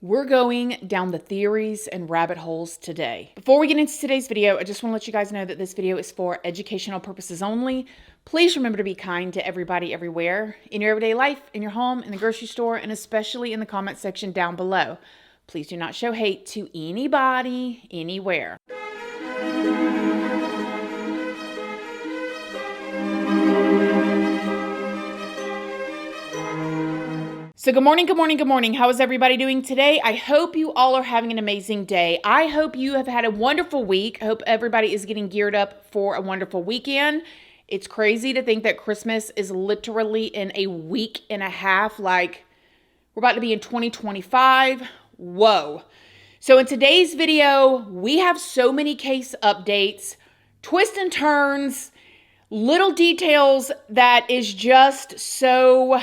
We're going down the theories and rabbit holes today. Before we get into today's video, I just want to let you guys know that this video is for educational purposes only. Please remember to be kind to everybody everywhere, in your everyday life, in your home, in the grocery store, and especially in the comment section down below. Please do not show hate to anybody, anywhere. So good morning. How is everybody doing today? I hope you all are having an amazing day. I hope you have had a wonderful week. I hope everybody is getting geared up for a wonderful weekend. It's crazy to think that Christmas is literally in a week and a half. Like, we're about to be in 2025. Whoa. So in today's video, we have so many case updates, twists and turns, little details that is just so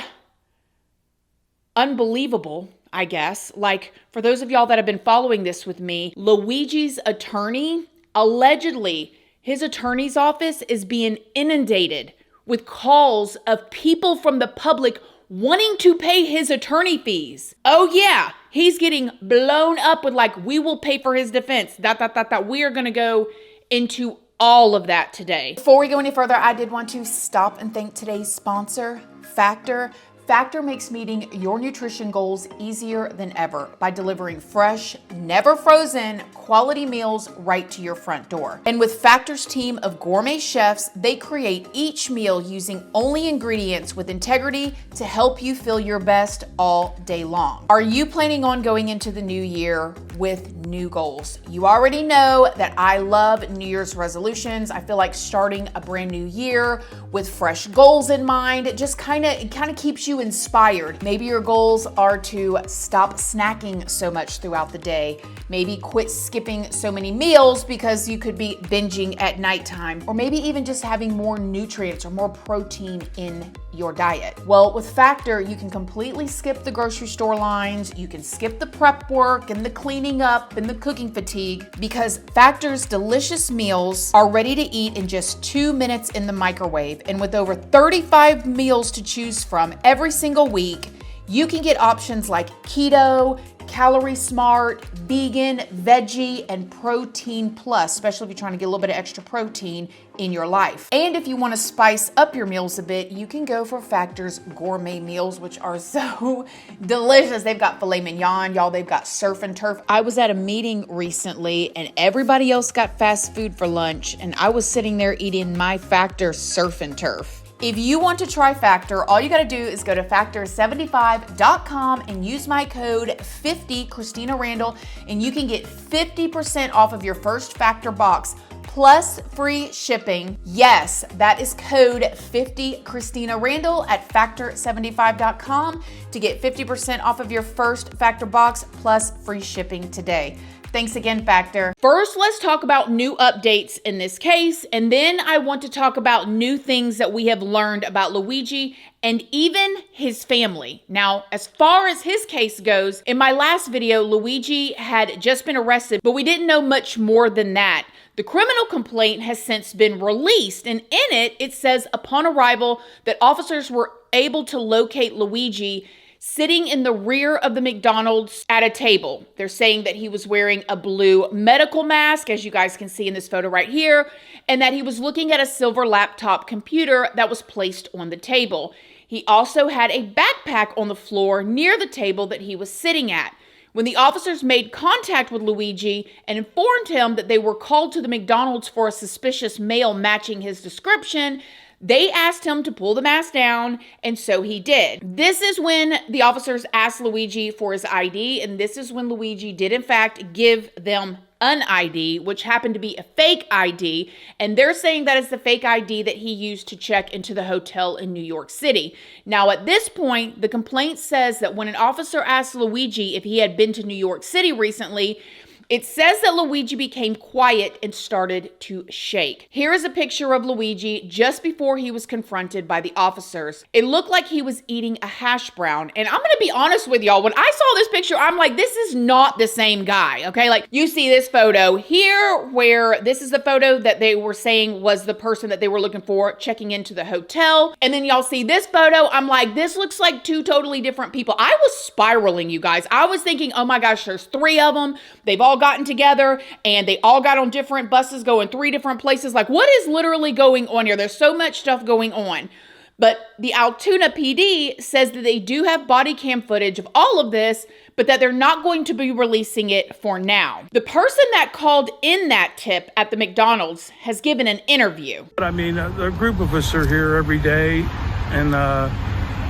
unbelievable, I guess. Like, for those of y'all that have been following this with me, Luigi's attorney, allegedly, his attorney's office is being inundated with calls of people from the public wanting to pay his attorney fees. Oh yeah, he's getting blown up with like, we will pay for his defense, We are gonna go into all of that today. Before we go any further, I did want to stop and thank today's sponsor, Factor. Factor makes meeting your nutrition goals easier than ever by delivering fresh, never frozen, quality meals right to your front door. And with Factor's team of gourmet chefs, they create each meal using only ingredients with integrity to help you feel your best all day long. Are you planning on going into the new year with new goals? You already know that I love New Year's resolutions. I feel like starting a brand new year with fresh goals in mind, it just kind of keeps you inspired. Maybe your goals are to stop snacking so much throughout the day. Maybe quit skipping so many meals because you could be binging at nighttime. Or maybe even just having more nutrients or more protein in your diet. Well, with Factor, you can completely skip the grocery store lines. You can skip the prep work and the cleaning up and the cooking fatigue because Factor's delicious meals are ready to eat in just 2 minutes in the microwave. And with over 35 meals to choose from every single week, you can get options like keto, calorie smart, vegan, veggie, and protein plus, especially if you're trying to get a little bit of extra protein in your life. And if you want to spice up your meals a bit, you can go for Factor's gourmet meals, which are so delicious. They've got filet mignon, y'all. They've got surf and turf. I was at a meeting recently and everybody else got fast food for lunch and I was sitting there eating my Factor surf and turf. If you want to try Factor, all you got to do is go to factor75.com and use my code 50 Christina Randall, and you can get 50% off of your first Factor box plus free shipping. Yes, that is code 50 Christina Randall at factor75.com to get 50% off of your first Factor box plus free shipping today. Thanks again, Factor. First, let's talk about new updates in this case, and then I want to talk about new things that we have learned about Luigi and even his family. Now, as far as his case goes, in my last video, Luigi had just been arrested, but we didn't know much more than that. The criminal complaint has since been released, and in it, it says upon arrival that officers were able to locate Luigi sitting in the rear of the McDonald's at a table. They're saying that he was wearing a blue medical mask, as you guys can see in this photo right here, and that he was looking at a silver laptop computer that was placed on the table. He also had a backpack on the floor near the table that he was sitting at. When the officers made contact with Luigi and informed him that they were called to the McDonald's for a suspicious male matching his description, they asked him to pull the mask down, and so he did. This is when the officers asked Luigi for his ID, and this is when Luigi did, in fact, give them an ID, which happened to be a fake ID, and they're saying that it's the fake ID that he used to check into the hotel in New York City. Now, at this point, the complaint says that when an officer asked Luigi if he had been to New York City recently, It says that Luigi became quiet and started to shake. Here is a picture of Luigi just before he was confronted by the officers. It looked like he was eating a hash brown. And I'm gonna be honest with y'all, when I saw this picture, I'm like, this is not the same guy, okay? Like, you see this photo here, where this is the photo that they were saying was the person that they were looking for checking into the hotel. And then y'all see this photo. I'm like, this looks like two totally different people. I was spiraling, you guys. I was thinking, oh my gosh, there's three of them. They've all gotten together and they all got on different buses going three different places. Like, what is literally going on here? There's so much stuff going on. But the Altoona PD says that they do have body cam footage of all of this, but that they're not going to be releasing it for now. The person that called in that tip at the McDonald's has given an interview. I mean, a group of us are here every day, and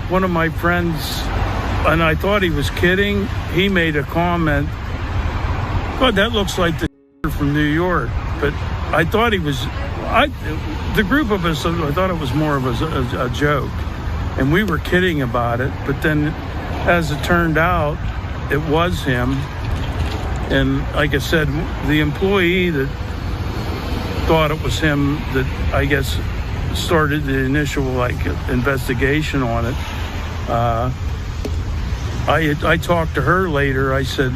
one of my friends, and I thought he was kidding, he made a comment, God, that looks like the from New York. But I thought he was, the group of us, I thought it was more of a joke. And we were kidding about it. But then, as it turned out, it was him. And like I said, the employee that thought it was him that, I guess, started the initial, investigation on it. I talked to her later. I said,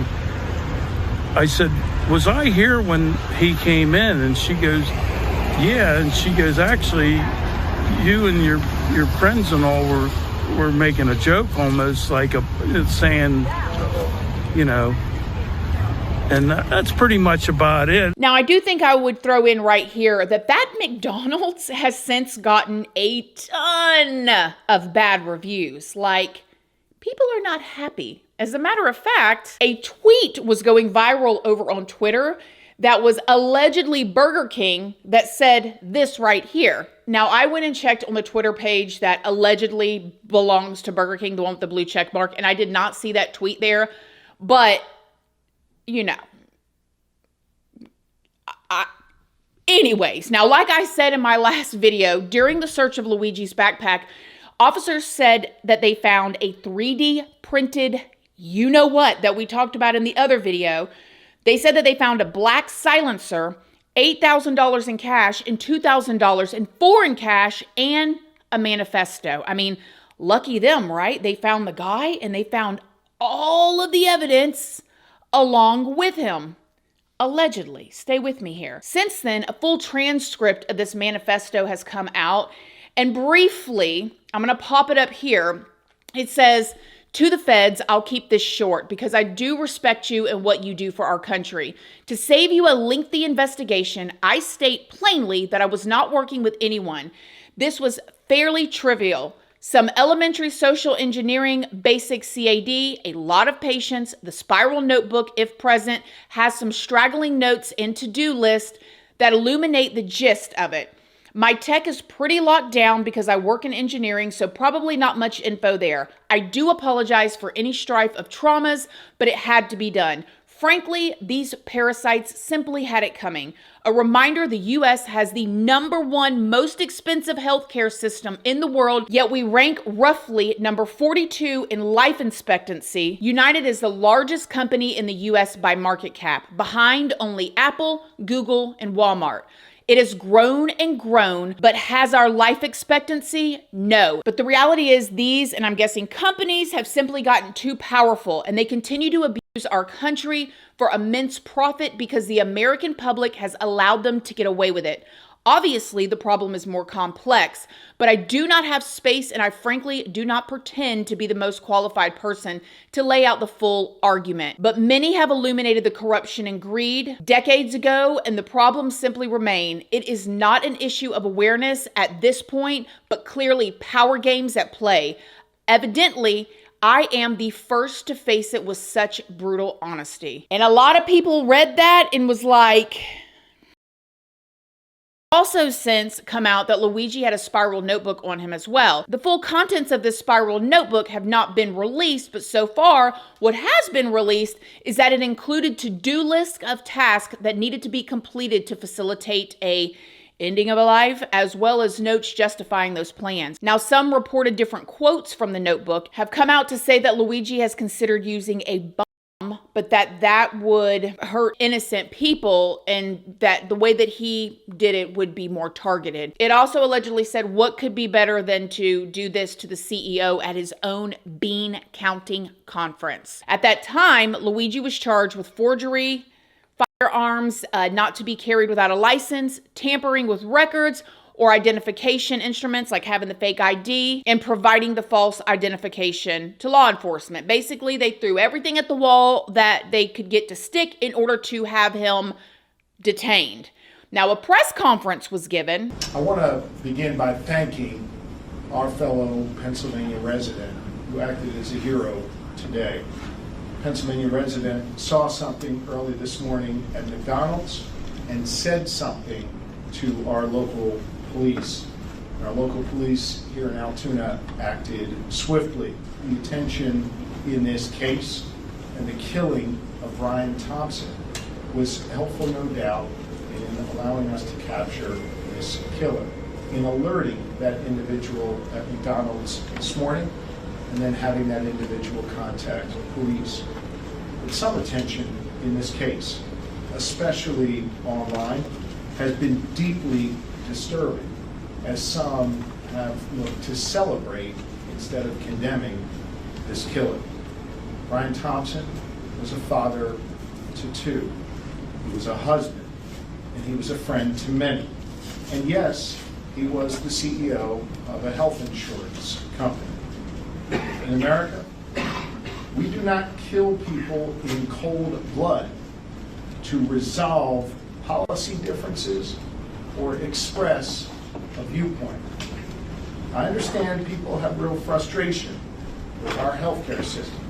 was I here when he came in? And she goes, yeah. And she goes, actually, you and your friends and all were making a joke, almost like saying, you know, and that's pretty much about it. Now, I do think I would throw in right here that McDonald's has since gotten a ton of bad reviews. Like, people are not happy. As a matter of fact, a tweet was going viral over on Twitter that was allegedly Burger King that said this right here. Now, I went and checked on the Twitter page that allegedly belongs to Burger King, the one with the blue check mark, and I did not see that tweet there. But, you know, anyways, now, like I said in my last video, during the search of Luigi's backpack, officers said that they found a 3D printed you-know-what that we talked about in the other video. They said that they found a black silencer, $8,000 in cash, and $2,000 in foreign cash, and a manifesto. I mean, lucky them, right? They found the guy, and they found all of the evidence along with him. Allegedly. Stay with me here. Since then, a full transcript of this manifesto has come out. And briefly, I'm going to pop it up here. It says, to the feds, I'll keep this short because I do respect you and what you do for our country. To save you a lengthy investigation, I state plainly that I was not working with anyone. This was fairly trivial. Some elementary social engineering, basic CAD, a lot of patience, the spiral notebook, if present, has some straggling notes and to-do list that illuminate the gist of it. My tech is pretty locked down because I work in engineering, so probably not much info there. I do apologize for any strife of traumas, but it had to be done. Frankly, these parasites simply had it coming. A reminder, the U.S. has the #1 most expensive healthcare system in the world, yet we rank roughly number 42 in life expectancy. United is the largest company in the U.S. by market cap, behind only Apple, Google, and Walmart. It has grown and grown, but has our life expectancy? No. But the reality is these, and I'm guessing companies, have simply gotten too powerful, and they continue to abuse our country for immense profit because the American public has allowed them to get away with it. Obviously, the problem is more complex, but I do not have space, and I frankly do not pretend to be the most qualified person to lay out the full argument. But many have illuminated the corruption and greed decades ago, and the problems simply remain. It is not an issue of awareness at this point, but clearly power games at play. Evidently, I am the first to face it with such brutal honesty. And a lot of people read that and was like... Also since come out that Luigi had a spiral notebook on him as well. The full contents of this spiral notebook have not been released, but so far, what has been released is that it included to-do lists of tasks that needed to be completed to facilitate a ending of a life, as well as notes justifying those plans. Now, some reported different quotes from the notebook have come out to say that Luigi has considered using a bomb him, but that would hurt innocent people, and that the way that he did it would be more targeted. It also allegedly said, what could be better than to do this to the CEO at his own bean counting conference? At that time, Luigi was charged with forgery, firearms not to be carried without a license, tampering with records or identification instruments like having the fake ID, and providing the false identification to law enforcement. Basically, they threw everything at the wall that they could get to stick in order to have him detained. Now, a press conference was given. I want to begin by thanking our fellow Pennsylvania resident who acted as a hero today. Pennsylvania resident saw something early this morning at McDonald's and said something to our local police. And our local police here in Altoona acted swiftly. The attention in this case and the killing of Brian Thompson was helpful, no doubt, in allowing us to capture this killer, in alerting that individual at McDonald's this morning, and then having that individual contact police. But some attention in this case, especially online, has been deeply disturbing, as some have looked to celebrate instead of condemning this killer. Brian Thompson was a father to two. He was a husband, and he was a friend to many. And yes, he was the CEO of a health insurance company. In America, we do not kill people in cold blood to resolve policy differences or express a viewpoint. I understand people have real frustration with our healthcare system,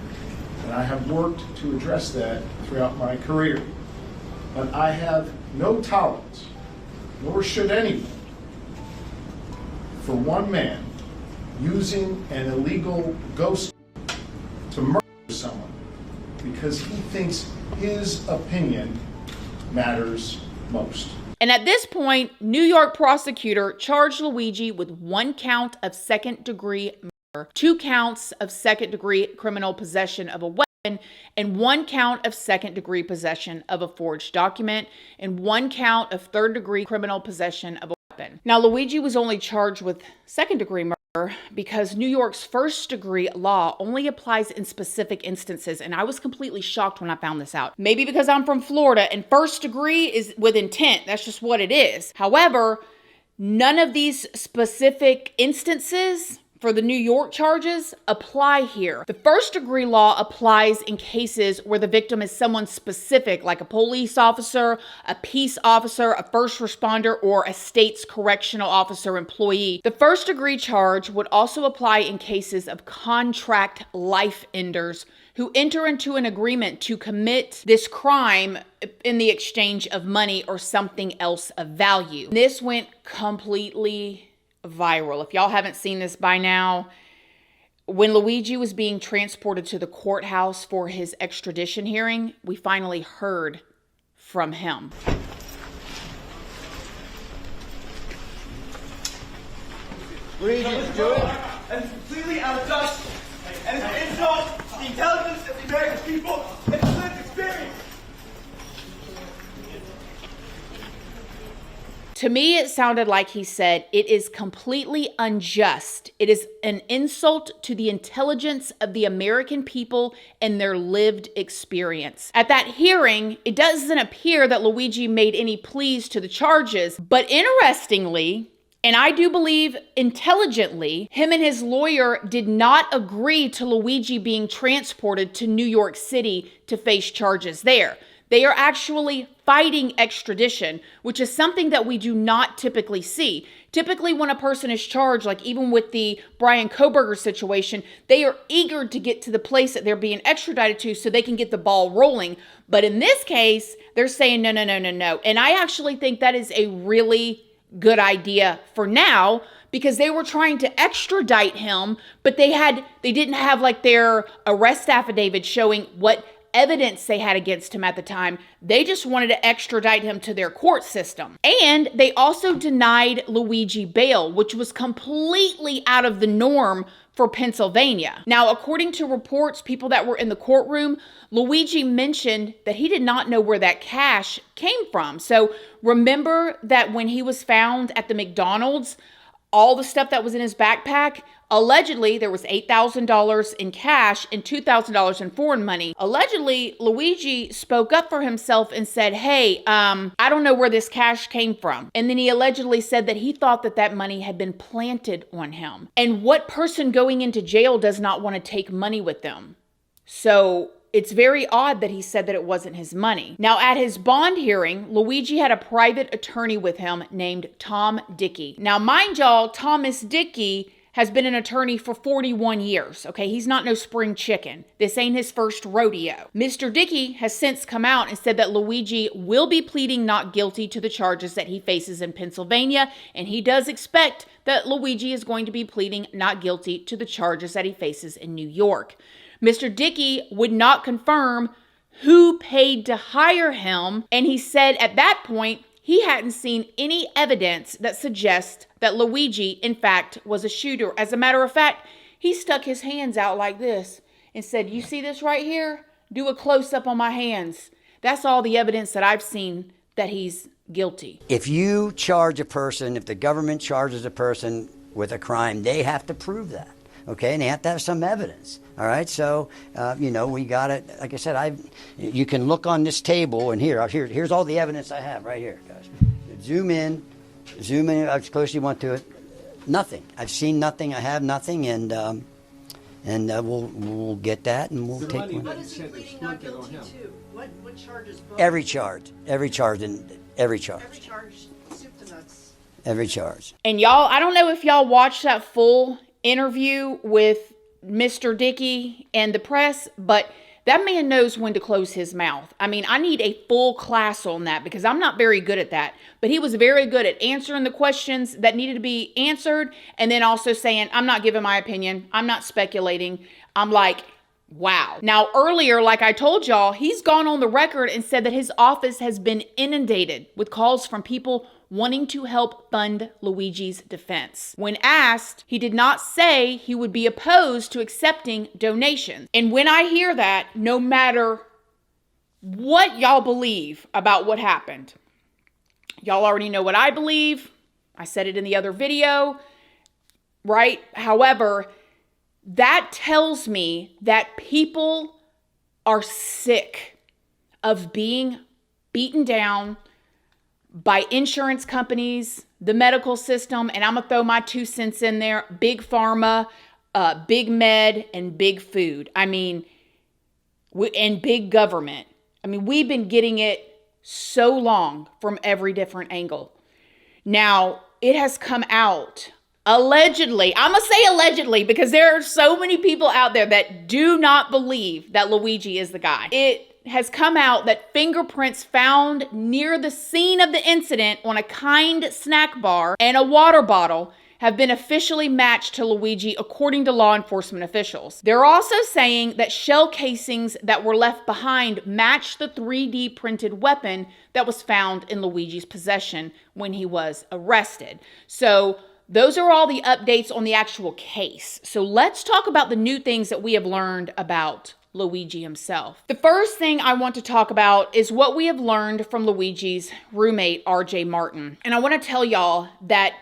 and I have worked to address that throughout my career. But I have no tolerance, nor should anyone, for one man using an illegal ghost to murder someone because he thinks his opinion matters most. And at this point, New York prosecutor charged Luigi with 1 count of second-degree murder, 2 counts of second-degree criminal possession of a weapon, and 1 count of second-degree possession of a forged document, and 1 count of third-degree criminal possession of a weapon. Now, Luigi was only charged with second-degree murder because New York's first-degree law only applies in specific instances, and I was completely shocked when I found this out. Maybe because I'm from Florida, and first degree is with intent. That's just what it is. However, none of these specific instances for the New York charges apply here. The first-degree law applies in cases where the victim is someone specific, like a police officer, a peace officer, a first responder, or a state's correctional officer employee. The first-degree charge would also apply in cases of contract life enders who enter into an agreement to commit this crime in the exchange of money or something else of value. This went completely viral. If y'all haven't seen this by now, when Luigi was being transported to the courthouse for his extradition hearing, we finally heard from him. Luigi Mangione, and it's completely out of touch, and it's an insult to the intelligence of the American people and its lived experience. To me, it sounded like he said, it is completely unjust. It is an insult to the intelligence of the American people and their lived experience. At that hearing, it doesn't appear that Luigi made any pleas to the charges, but interestingly, and I do believe intelligently, him and his lawyer did not agree to Luigi being transported to New York City to face charges there. They are actually fighting extradition, which is something that we do not typically see. Typically, when a person is charged, like even with the Brian Kohberger situation, they are eager to get to the place that they're being extradited to so they can get the ball rolling. But in this case, they're saying no. And I actually think that is a really good idea for now, because they were trying to extradite him, but they didn't have like their arrest affidavit showing what evidence they had against him at the time. They just wanted to extradite him to their court system. And they also denied Luigi bail, which was completely out of the norm for Pennsylvania. Now, according to reports, people that were in the courtroom, Luigi mentioned that he did not know where that cash came from. So remember that when he was found at the McDonald's, all the stuff that was in his backpack, allegedly there was $8,000 in cash and $2,000 in foreign money. Allegedly, Luigi spoke up for himself and said, hey, I don't know where this cash came from. And then he allegedly said that he thought that that money had been planted on him. And what person going into jail does not want to take money with them? So it's very odd that he said that it wasn't his money. Now, at his bond hearing, Luigi had a private attorney with him named Tom Dickey. Now, mind y'all, Thomas Dickey has been an attorney for 41 years, okay? He's not no spring chicken. This ain't his first rodeo. Mr. Dickey has since come out and said that Luigi will be pleading not guilty to the charges that he faces in Pennsylvania, and he does expect that Luigi is going to be pleading not guilty to the charges that he faces in New York. Mr. Dickey would not confirm who paid to hire him, and he said at that point he hadn't seen any evidence that suggests that Luigi, in fact, was a shooter. As a matter of fact, he stuck his hands out like this and said, you see this right here? Do a close-up on my hands. That's all the evidence that I've seen that he's guilty. If you charge a person, if the government charges a person with a crime, they have to prove that. Okay, and they have to have some evidence. All right, so we got it. Like I said, you can look on this table, and here's all the evidence I have right here, guys. Zoom in as close as you want to it. Nothing. I've seen nothing. I have nothing, and we'll get that, and we'll take one. What is he pleading not guilty to? What charges? Every charge, every charge. Every charge, soup to nuts. Every charge. And y'all, I don't know if y'all watched that full interview with Mr. Dickey and the press, but that man knows when to close his mouth. I mean, I need a full class on that because I'm not very good at that. But he was very good at answering the questions that needed to be answered and then also saying, I'm not giving my opinion. I'm not speculating. I'm like, wow. Now, earlier, like I told y'all, he's gone on the record and said that his office has been inundated with calls from people wanting to help fund Luigi's defense. When asked, he did not say he would be opposed to accepting donations. And when I hear that, no matter what y'all believe about what happened, y'all already know what I believe. I said it in the other video, right? However, that tells me that people are sick of being beaten down by insurance companies, the medical system, and I'm going to throw my 2 cents in there, big pharma, big med, and big food. I mean, and big government. I mean, we've been getting it so long from every different angle. Now, it has come out, allegedly, I'm going to say allegedly because there are so many people out there that do not believe that Luigi is the guy. It has come out that fingerprints found near the scene of the incident on a Kind snack bar and a water bottle have been officially matched to Luigi according to law enforcement officials. They're also saying that shell casings that were left behind match the 3D printed weapon that was found in Luigi's possession when he was arrested. So those are all the updates on the actual case. So let's talk about the new things that we have learned about Luigi himself. The first thing I want to talk about is what we have learned from Luigi's roommate, RJ Martin. And I want to tell y'all that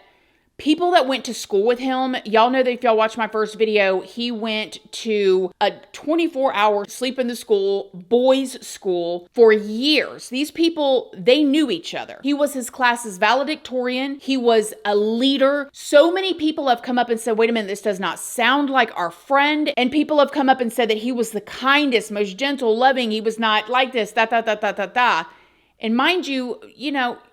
people that went to school with him, y'all know that if y'all watched my first video, he went to a 24-hour sleep in the school, boys' school for years. These people, they knew each other. He was his class's valedictorian. He was a leader. So many people have come up and said, wait a minute, this does not sound like our friend. And people have come up and said that he was the kindest, most gentle, loving. He was not like this, And mind you,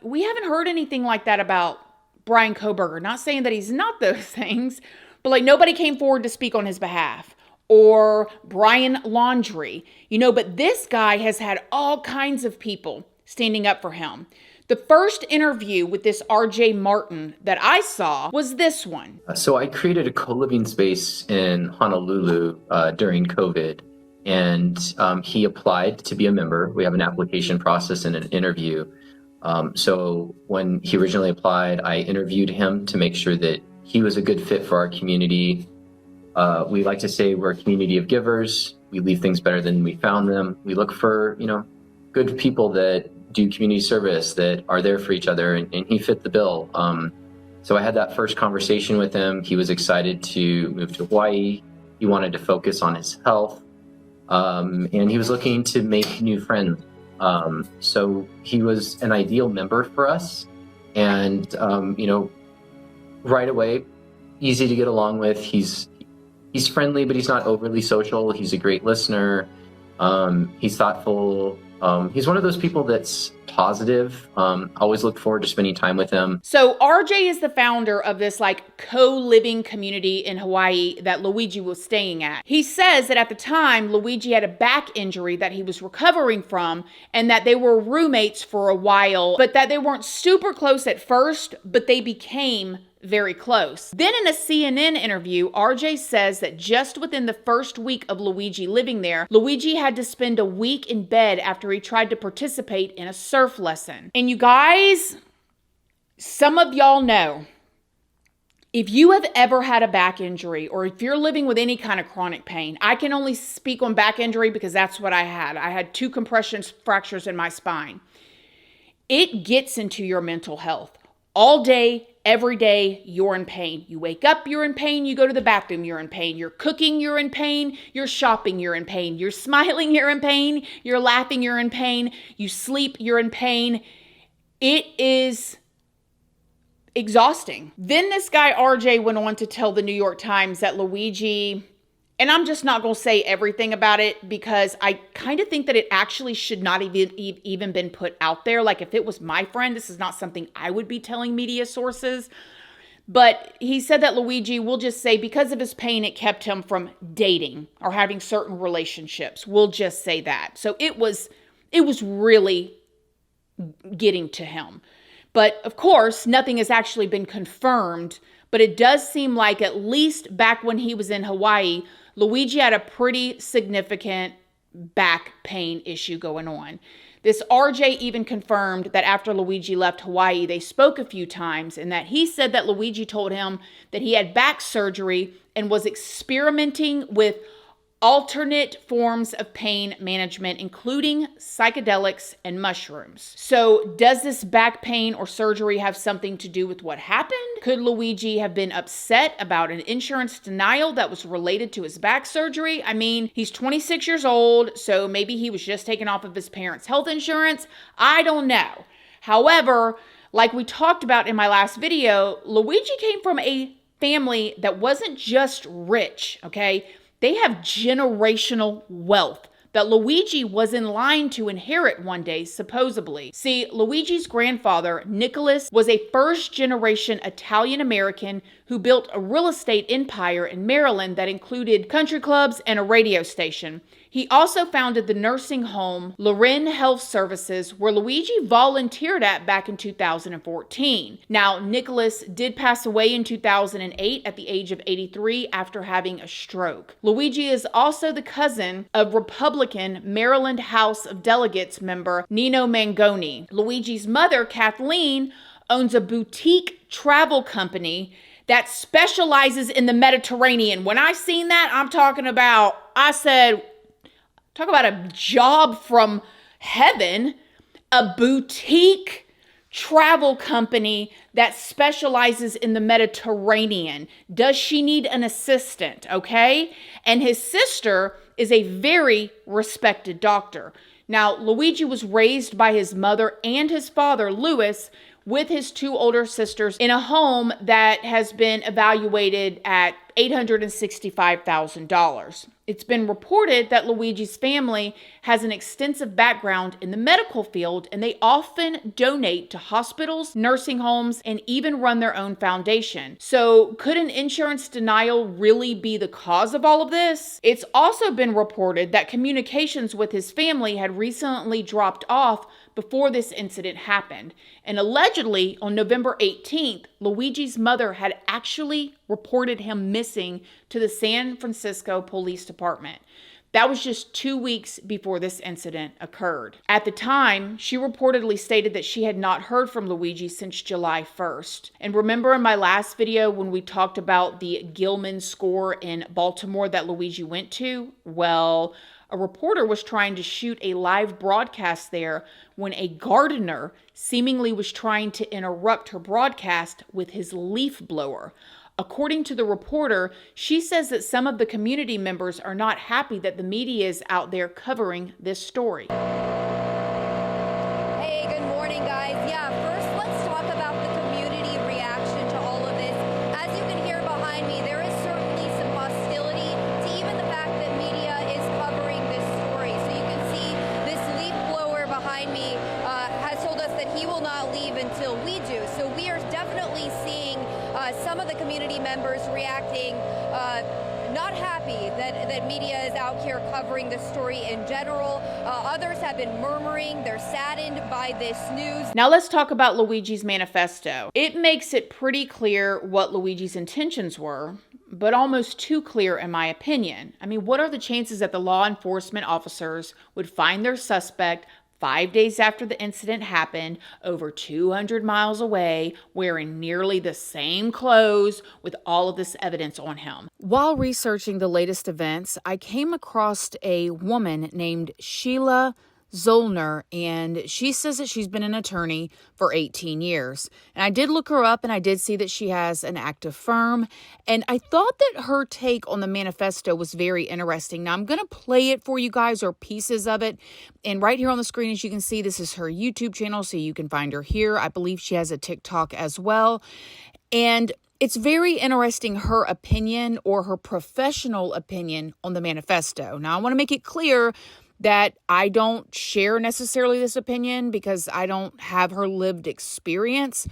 we haven't heard anything like that about Brian Kohberger. Not saying that he's not those things, but like nobody came forward to speak on his behalf. Or Brian Laundrie, but this guy has had all kinds of people standing up for him. The first interview with this RJ Martin that I saw was this one. So I created a co-living space in Honolulu during COVID, and he applied to be a member. We have an application process and an interview. So when he originally applied, I interviewed him to make sure that he was a good fit for our community. We like to say we're a community of givers. We leave things better than we found them. We look for, good people that do community service, that are there for each other, and he fit the bill. So I had that first conversation with him. He was excited to move to Hawaii. He wanted to focus on his health, and he was looking to make new friends. So he was an ideal member for us, and right away, easy to get along with. He's friendly, but he's not overly social. He's a great listener. He's thoughtful. He's one of those people that's positive. Always look forward to spending time with him. So RJ is the founder of this co-living community in Hawaii that Luigi was staying at. He says that at the time, Luigi had a back injury that he was recovering from, and that they were roommates for a while, but that they weren't super close at first, but they became very close. Then in a CNN interview, RJ says that just within the first week of Luigi living there, Luigi had to spend a week in bed after he tried to participate in a surf lesson. And you guys, some of y'all know, if you have ever had a back injury, or if you're living with any kind of chronic pain, I can only speak on back injury because that's what I had. I had 2 compression fractures in my spine. It gets into your mental health. All day, every day, you're in pain. You wake up, you're in pain. You go to the bathroom, you're in pain. You're cooking, you're in pain. You're shopping, you're in pain. You're smiling, you're in pain. You're laughing, you're in pain. You sleep, you're in pain. It is exhausting. Then this guy RJ went on to tell the New York Times that Luigi, and I'm just not going to say everything about it because I kind of think that it actually should not even been put out there. Like if it was my friend, this is not something I would be telling media sources. But he said that Luigi, we'll just say because of his pain, it kept him from dating or having certain relationships. We'll just say that. So it was really getting to him. But of course, nothing has actually been confirmed. But it does seem like at least back when he was in Hawaii, Luigi had a pretty significant back pain issue going on. This RJ even confirmed that after Luigi left Hawaii, they spoke a few times, and that he said that Luigi told him that he had back surgery and was experimenting with alternate forms of pain management, including psychedelics and mushrooms. So does this back pain or surgery have something to do with what happened? Could Luigi have been upset about an insurance denial that was related to his back surgery? I mean, he's 26 years old, so maybe he was just taken off of his parents' health insurance. I don't know. However, like we talked about in my last video, Luigi came from a family that wasn't just rich, okay? They have generational wealth that Luigi was in line to inherit one day, supposedly. See, Luigi's grandfather, Nicholas, was a first-generation Italian-American who built a real estate empire in Maryland that included country clubs and a radio station. He also founded the nursing home Loren Health Services, where Luigi volunteered at back in 2014. Now, Nicholas did pass away in 2008 at the age of 83 after having a stroke. Luigi is also the cousin of Republican Maryland House of Delegates member Nino Mangone. Luigi's mother, Kathleen, owns a boutique travel company that specializes in the Mediterranean. When I seen that, I said, talk about a job from heaven, a boutique travel company that specializes in the Mediterranean. Does she need an assistant? Okay. And his sister is a very respected doctor. Now, Luigi was raised by his mother and his father, Louis, with his 2 older sisters in a home that has been evaluated at $865,000. It's been reported that Luigi's family has an extensive background in the medical field, and they often donate to hospitals, nursing homes, and even run their own foundation. So could an insurance denial really be the cause of all of this? It's also been reported that communications with his family had recently dropped off before this incident happened. And allegedly, on November 18th, Luigi's mother had actually reported him missing to the San Francisco Police Department. That was just 2 weeks before this incident occurred. At the time, she reportedly stated that she had not heard from Luigi since July 1st. And remember in my last video when we talked about the Gilman score in Baltimore that Luigi went to? Well, a reporter was trying to shoot a live broadcast there when a gardener seemingly was trying to interrupt her broadcast with his leaf blower. According to the reporter, she says that some of the community members are not happy that the media is out there covering this story. Hey, good morning, guys. Yeah, first let's talk about the community reaction to all of this. As you can hear behind me, there is certainly some hostility to even the fact that media is covering this story. So you can see this leaf blower behind me has told us that he will not leave until we do. So we are definitely seeing some of the community members reacting not happy that media is out here covering the story in general. Others have been murmuring. They're saddened by this news. Now let's talk about Luigi's manifesto. It makes it pretty clear what Luigi's intentions were, but almost too clear in my opinion. I mean, what are the chances that the law enforcement officers would find their suspect 5 days after the incident happened, over 200 miles away, wearing nearly the same clothes with all of this evidence on him? While researching the latest events, I came across a woman named Sheila Zollner, and she says that she's been an attorney for 18 years. And I did look her up, and I did see that she has an active firm, and I thought that her take on the manifesto was very interesting. Now, I'm going to play it for you guys, or pieces of it, and right here on the screen, as you can see, this is her YouTube channel, so you can find her here. I believe she has a TikTok as well, and it's very interesting, her opinion, or her professional opinion on the manifesto. Now, I want to make it clear that I don't share necessarily this opinion because I don't have her lived experience,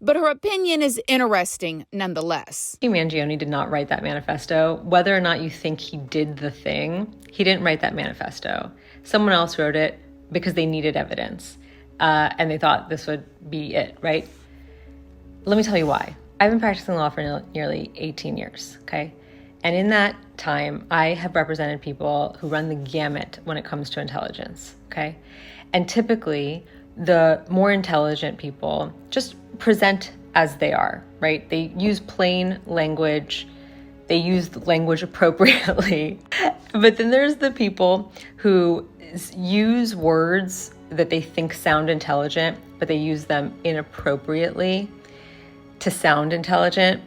but her opinion is interesting nonetheless. Luigi Mangione did not write that manifesto. Whether or not you think he did the thing, he didn't write that manifesto. Someone else wrote it because they needed evidence, and they thought this would be it, right? Let me tell you why. I've been practicing law for nearly 18 years, okay? And in that time, I have represented people who run the gamut when it comes to intelligence, okay? And typically, the more intelligent people just present as they are, right? They use plain language. They use the language appropriately. But then there's the people who use words that they think sound intelligent, but they use them inappropriately to sound intelligent.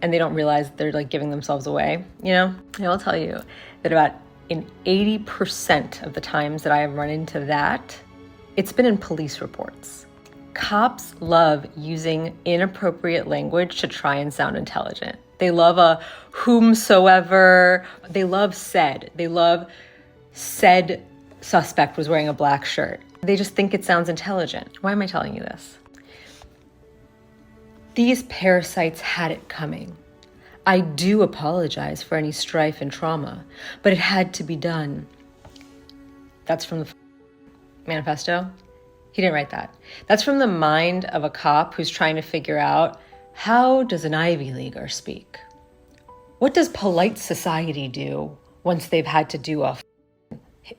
And they don't realize they're like giving themselves away, you know? And I'll tell you that about in 80% of the times that I have run into that, it's been in police reports. Cops love using inappropriate language to try and sound intelligent. They love a whomsoever. They love said. They love said suspect was wearing a black shirt. They just think it sounds intelligent. Why am I telling you this? These parasites had it coming. I do apologize for any strife and trauma, but it had to be done. That's from the manifesto. He didn't write that. That's from the mind of a cop who's trying to figure out, how does an Ivy Leaguer speak? What does polite society do once they've had to do a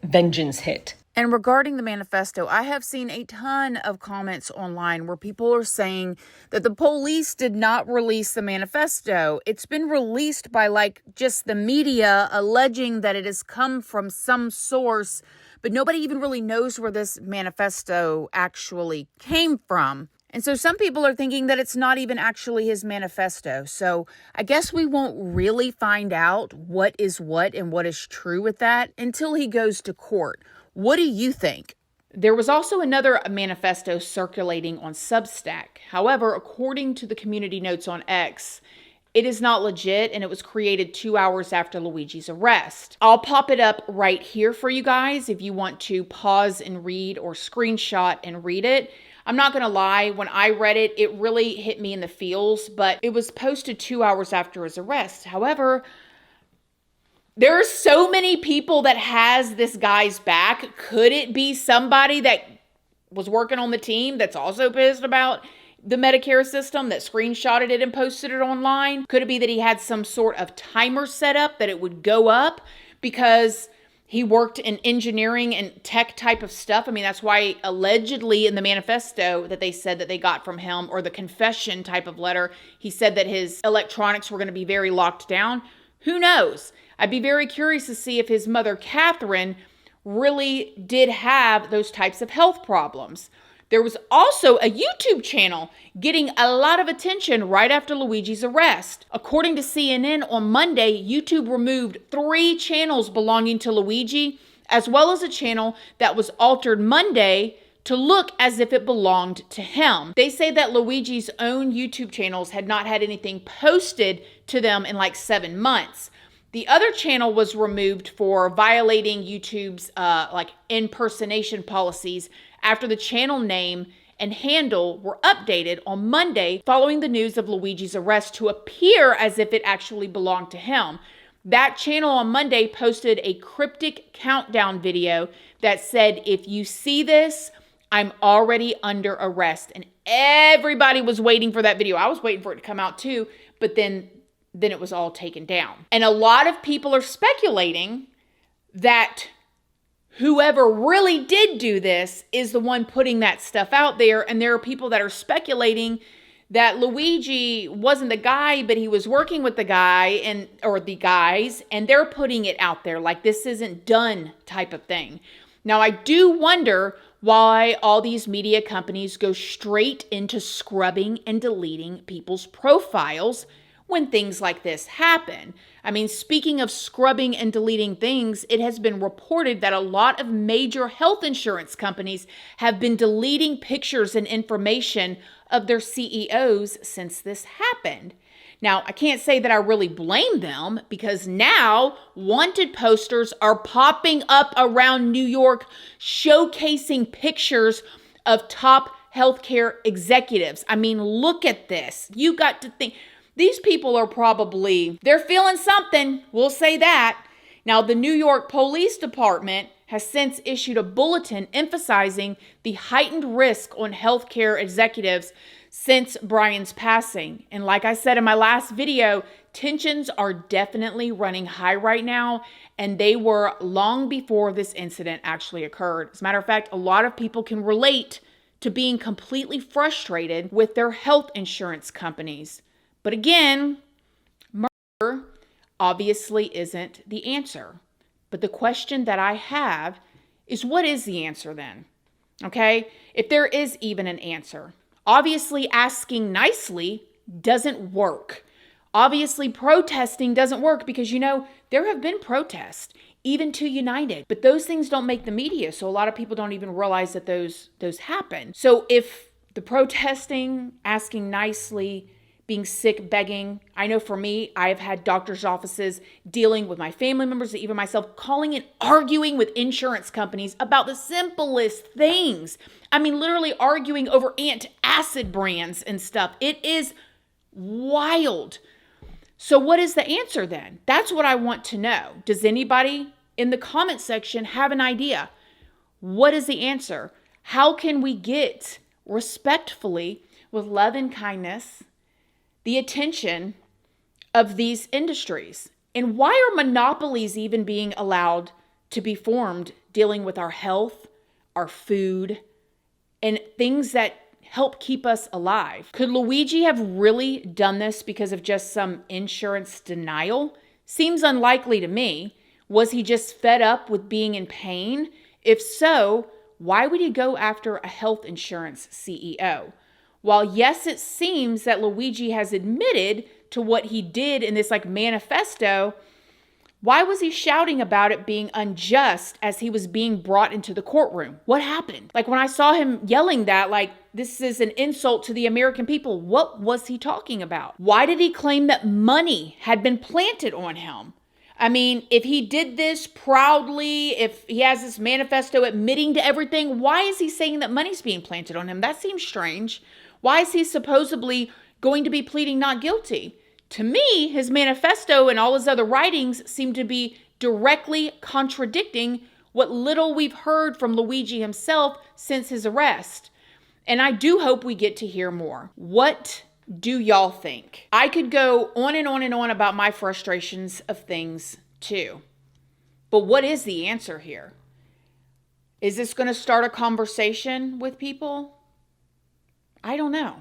vengeance hit? And regarding the manifesto, I have seen a ton of comments online where people are saying that the police did not release the manifesto. It's been released by just the media alleging that it has come from some source, but nobody even really knows where this manifesto actually came from. And so some people are thinking that it's not even actually his manifesto. So I guess we won't really find out what is what and what is true with that until he goes to court. What do you think? There was also another manifesto circulating on Substack. However, according to the community notes on X, it is not legit and it was created 2 hours after Luigi's arrest. I'll pop it up right here for you guys if you want to pause and read or screenshot and read it. I'm not going to lie, when I read it, it really hit me in the feels, but it was posted 2 hours after his arrest. However, there are so many people that has this guy's back. Could it be somebody that was working on the team that's also pissed about the Medicare system that screenshotted it and posted it online? Could it be that he had some sort of timer set up that it would go up? Because He worked in engineering and tech type of stuff. I mean, that's why allegedly in the manifesto that they said that they got from him, or the confession type of letter, he said that his electronics were going to be very locked down. Who knows? I'd be very curious to see if his mother, Catherine, really did have those types of health problems. There was also a YouTube channel getting a lot of attention right after Luigi's arrest. According to CNN on Monday, YouTube removed 3 channels belonging to Luigi, as well as a channel that was altered Monday to look as if it belonged to him. They say that Luigi's own YouTube channels had not had anything posted to them in like 7 months. The other channel was removed for violating YouTube's impersonation policies after the channel name and handle were updated on Monday following the news of Luigi's arrest to appear as if it actually belonged to him. That channel on Monday posted a cryptic countdown video that said, "If you see this, I'm already under arrest." And everybody was waiting for that video. I was waiting for it to come out too, but then it was all taken down. And a lot of people are speculating that whoever really did do this is the one putting that stuff out there. And there are people that are speculating that Luigi wasn't the guy, but he was working with the guy or the guys, and they're putting it out there like this isn't done type of thing. Now, I do wonder why all these media companies go straight into scrubbing and deleting people's profiles when things like this happen. I mean, speaking of scrubbing and deleting things, it has been reported that a lot of major health insurance companies have been deleting pictures and information of their CEOs since this happened. Now, I can't say that I really blame them, because now wanted posters are popping up around New York showcasing pictures of top healthcare executives. I mean, look at this. You got to think. These people are they're feeling something. We'll say that. Now, the New York Police Department has since issued a bulletin emphasizing the heightened risk on healthcare executives since Brian's passing. And like I said in my last video, tensions are definitely running high right now, and they were long before this incident actually occurred. As a matter of fact, a lot of people can relate to being completely frustrated with their health insurance companies. But again, murder obviously isn't the answer. But the question that I have is, what is the answer then? Okay? If there is even an answer. Obviously, asking nicely doesn't work. Obviously, protesting doesn't work because, there have been protests, even to United. But those things don't make the media, so a lot of people don't even realize that those happen. So if the protesting, asking nicely, being sick, begging. I know for me, I've had doctor's offices dealing with my family members, even myself, calling and arguing with insurance companies about the simplest things. I mean, literally arguing over antacid brands and stuff. It is wild. So what is the answer then? That's what I want to know. Does anybody in the comment section have an idea? What is the answer? How can we get respectfully, with love and kindness, the attention of these industries? And why are monopolies even being allowed to be formed dealing with our health, our food, and things that help keep us alive? Could Luigi have really done this because of just some insurance denial? Seems unlikely to me. Was he just fed up with being in pain? If so, why would he go after a health insurance CEO? While yes, it seems that Luigi has admitted to what he did in this manifesto, why was he shouting about it being unjust as he was being brought into the courtroom? What happened? When I saw him yelling that, this is an insult to the American people, what was he talking about? Why did he claim that money had been planted on him? I mean, if he did this proudly, if he has this manifesto admitting to everything, why is he saying that money's being planted on him? That seems strange. Why is he supposedly going to be pleading not guilty? To me, his manifesto and all his other writings seem to be directly contradicting what little we've heard from Luigi himself since his arrest. And I do hope we get to hear more. What do y'all think? I could go on and on and on about my frustrations of things too. But what is the answer here? Is this going to start a conversation with people? I don't know.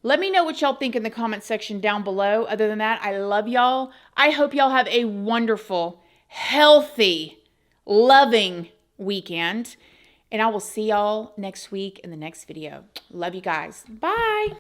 Let me know what y'all think in the comment section down below. Other than that, I love y'all. I hope y'all have a wonderful, healthy, loving weekend. And I will see y'all next week in the next video. Love you guys. Bye.